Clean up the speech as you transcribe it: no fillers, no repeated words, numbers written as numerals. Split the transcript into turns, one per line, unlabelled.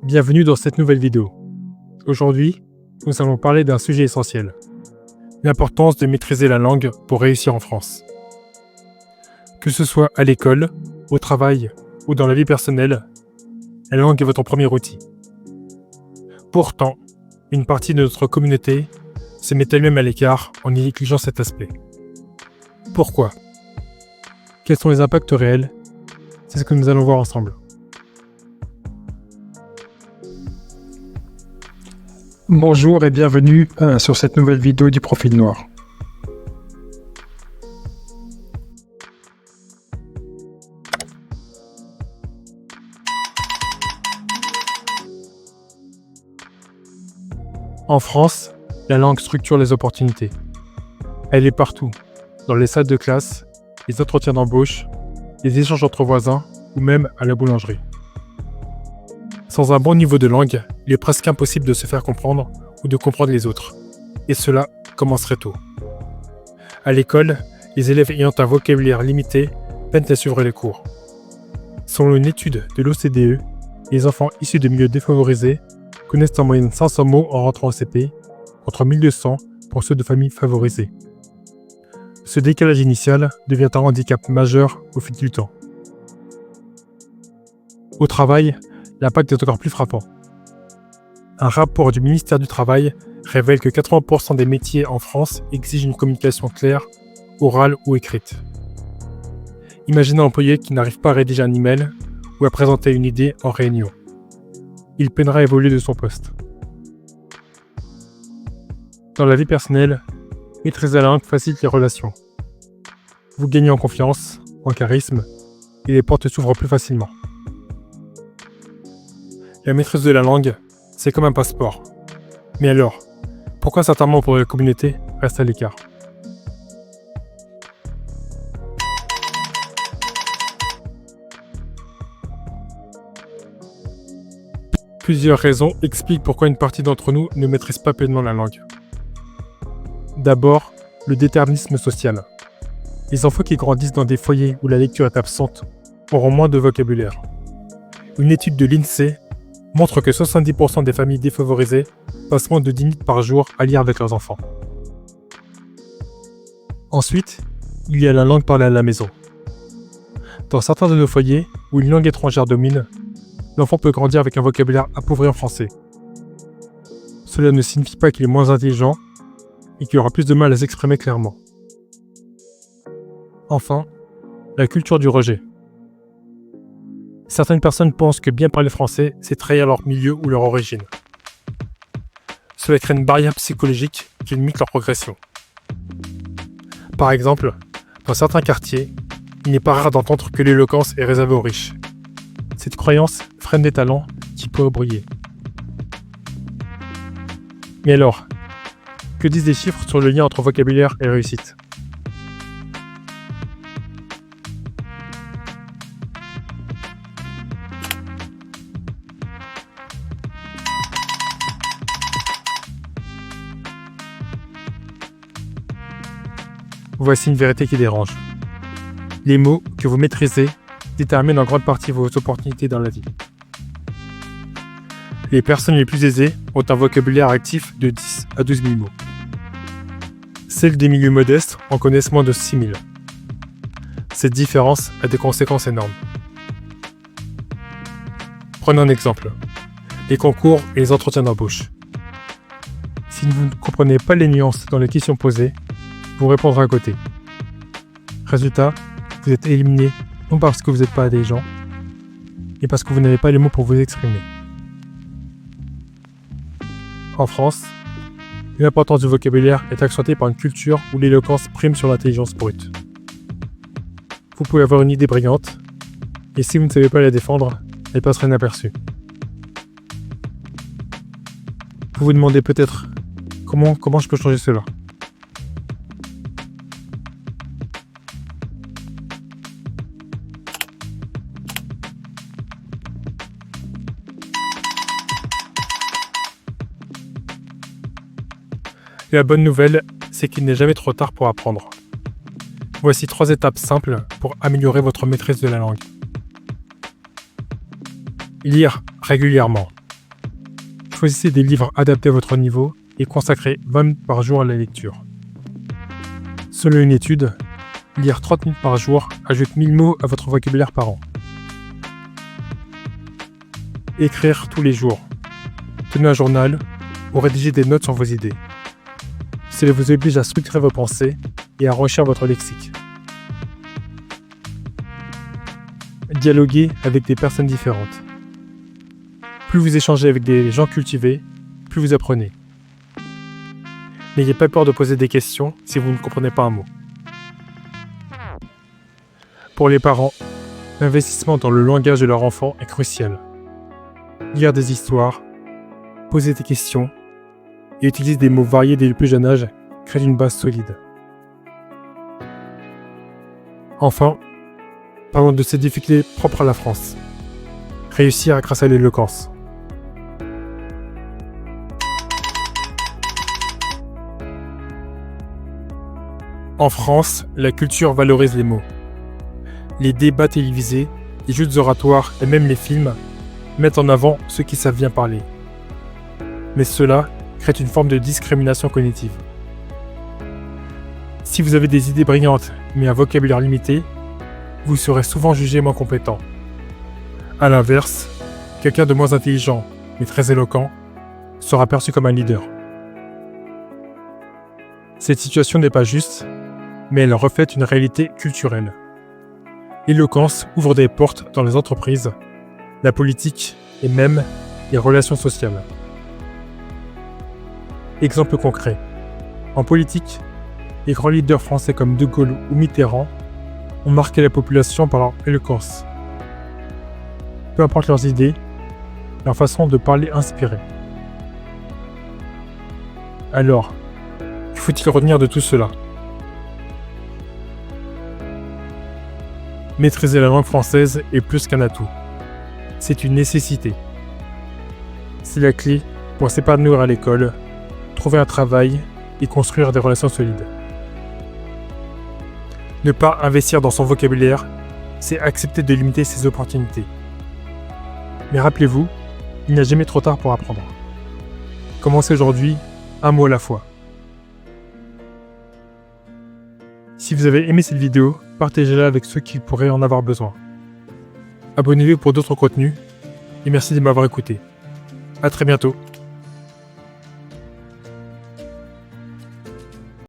Bienvenue dans cette nouvelle vidéo. Aujourd'hui, nous allons parler d'un sujet essentiel. L'importance de maîtriser la langue pour réussir en France. Que ce soit à l'école, au travail ou dans la vie personnelle, la langue est votre premier outil. Pourtant, une partie de notre communauté se met elle-même à l'écart en négligeant cet aspect. Pourquoi ? Quels sont les impacts réels ? C'est ce que nous allons voir ensemble.
Bonjour et bienvenue sur cette nouvelle vidéo du Profil Noir.
En France, la langue structure les opportunités. Elle est partout, dans les salles de classe, les entretiens d'embauche, les échanges entre voisins ou même à la boulangerie. Sans un bon niveau de langue, il est presque impossible de se faire comprendre ou de comprendre les autres. Et cela commencerait tôt. À l'école, les élèves ayant un vocabulaire limité peinent à suivre les cours. Selon une étude de l'OCDE, les enfants issus de milieux défavorisés connaissent en moyenne 500 mots en rentrant au CP, contre 1200 pour ceux de familles favorisées. Ce décalage initial devient un handicap majeur au fil du temps. Au travail, l'impact est encore plus frappant. Un rapport du ministère du Travail révèle que 80% des métiers en France exigent une communication claire, orale ou écrite. Imaginez un employé qui n'arrive pas à rédiger un email ou à présenter une idée en réunion. Il peinera à évoluer de son poste. Dans la vie personnelle, maîtriser la langue facilite les relations. Vous gagnez en confiance, en charisme, et les portes s'ouvrent plus facilement. La maîtrise de la langue, c'est comme un passeport. Mais alors, pourquoi certains membres de la communauté restent à l'écart ? Plusieurs raisons expliquent pourquoi une partie d'entre nous ne maîtrise pas pleinement la langue. D'abord, le déterminisme social. Les enfants qui grandissent dans des foyers où la lecture est absente auront moins de vocabulaire. Une étude de l'INSEE montre que 70% des familles défavorisées passent moins de 10 minutes par jour à lire avec leurs enfants. Ensuite, il y a la langue parlée à la maison. Dans certains de nos foyers où une langue étrangère domine, l'enfant peut grandir avec un vocabulaire appauvri en français. Cela ne signifie pas qu'il est moins intelligent et qu'il aura plus de mal à s'exprimer clairement. Enfin, la culture du rejet. Certaines personnes pensent que bien parler français, c'est trahir leur milieu ou leur origine. Cela crée une barrière psychologique qui limite leur progression. Par exemple, dans certains quartiers, il n'est pas rare d'entendre que l'éloquence est réservée aux riches. Cette croyance freine des talents qui pourraient briller. Mais alors, que disent les chiffres sur le lien entre vocabulaire et réussite ? Voici une vérité qui dérange. Les mots que vous maîtrisez déterminent en grande partie vos opportunités dans la vie. Les personnes les plus aisées ont un vocabulaire actif de 10 à 12 000 mots. Celles des milieux modestes en connaissent moins de 6 000. Cette différence a des conséquences énormes. Prenons un exemple. Les concours et les entretiens d'embauche. Si vous ne comprenez pas les nuances dans les questions posées, vous répondrez à côté. Résultat, vous êtes éliminé non parce que vous n'êtes pas intelligent, mais parce que vous n'avez pas les mots pour vous exprimer. En France, l'importance du vocabulaire est accentuée par une culture où l'éloquence prime sur l'intelligence brute. Vous pouvez avoir une idée brillante, et si vous ne savez pas la défendre, elle passera inaperçue. Vous vous demandez peut-être comment je peux changer cela ? La bonne nouvelle, c'est qu'il n'est jamais trop tard pour apprendre. Voici 3 étapes simples pour améliorer votre maîtrise de la langue. Lire régulièrement. Choisissez des livres adaptés à votre niveau et consacrez 20 minutes par jour à la lecture. Selon une étude, lire 30 minutes par jour ajoute 1000 mots à votre vocabulaire par an. Écrire tous les jours. Tenez un journal ou rédigez des notes sur vos idées. Cela vous oblige à structurer vos pensées et à enrichir votre lexique. Dialoguez avec des personnes différentes. Plus vous échangez avec des gens cultivés, plus vous apprenez. N'ayez pas peur de poser des questions si vous ne comprenez pas un mot. Pour les parents, l'investissement dans le langage de leur enfant est crucial. Lire des histoires, poser des questions et utiliser des mots variés dès le plus jeune âge crée une base solide. Enfin, parlons de ces difficultés propres à la France. Réussir grâce à l'éloquence. En France, la culture valorise les mots. Les débats télévisés, les jeux oratoires et même les films mettent en avant ceux qui savent bien parler. Mais cela crée une forme de discrimination cognitive. Si vous avez des idées brillantes mais un vocabulaire limité, vous serez souvent jugé moins compétent. A l'inverse, quelqu'un de moins intelligent mais très éloquent sera perçu comme un leader. Cette situation n'est pas juste, mais elle reflète une réalité culturelle. L'éloquence ouvre des portes dans les entreprises, la politique et même les relations sociales. Exemple concret. En politique, les grands leaders français comme De Gaulle ou Mitterrand ont marqué la population par leur éloquence. Peu importe leurs idées, leur façon de parler inspirait. Alors, que faut-il retenir de tout cela ? Maîtriser la langue française est plus qu'un atout. C'est une nécessité. C'est la clé pour s'épanouir à l'école, trouver un travail et construire des relations solides. Ne pas investir dans son vocabulaire, c'est accepter de limiter ses opportunités. Mais rappelez-vous, il n'y a jamais trop tard pour apprendre. Commencez aujourd'hui, un mot à la fois. Si vous avez aimé cette vidéo, partagez-la avec ceux qui pourraient en avoir besoin. Abonnez-vous pour d'autres contenus et merci de m'avoir écouté. À très bientôt.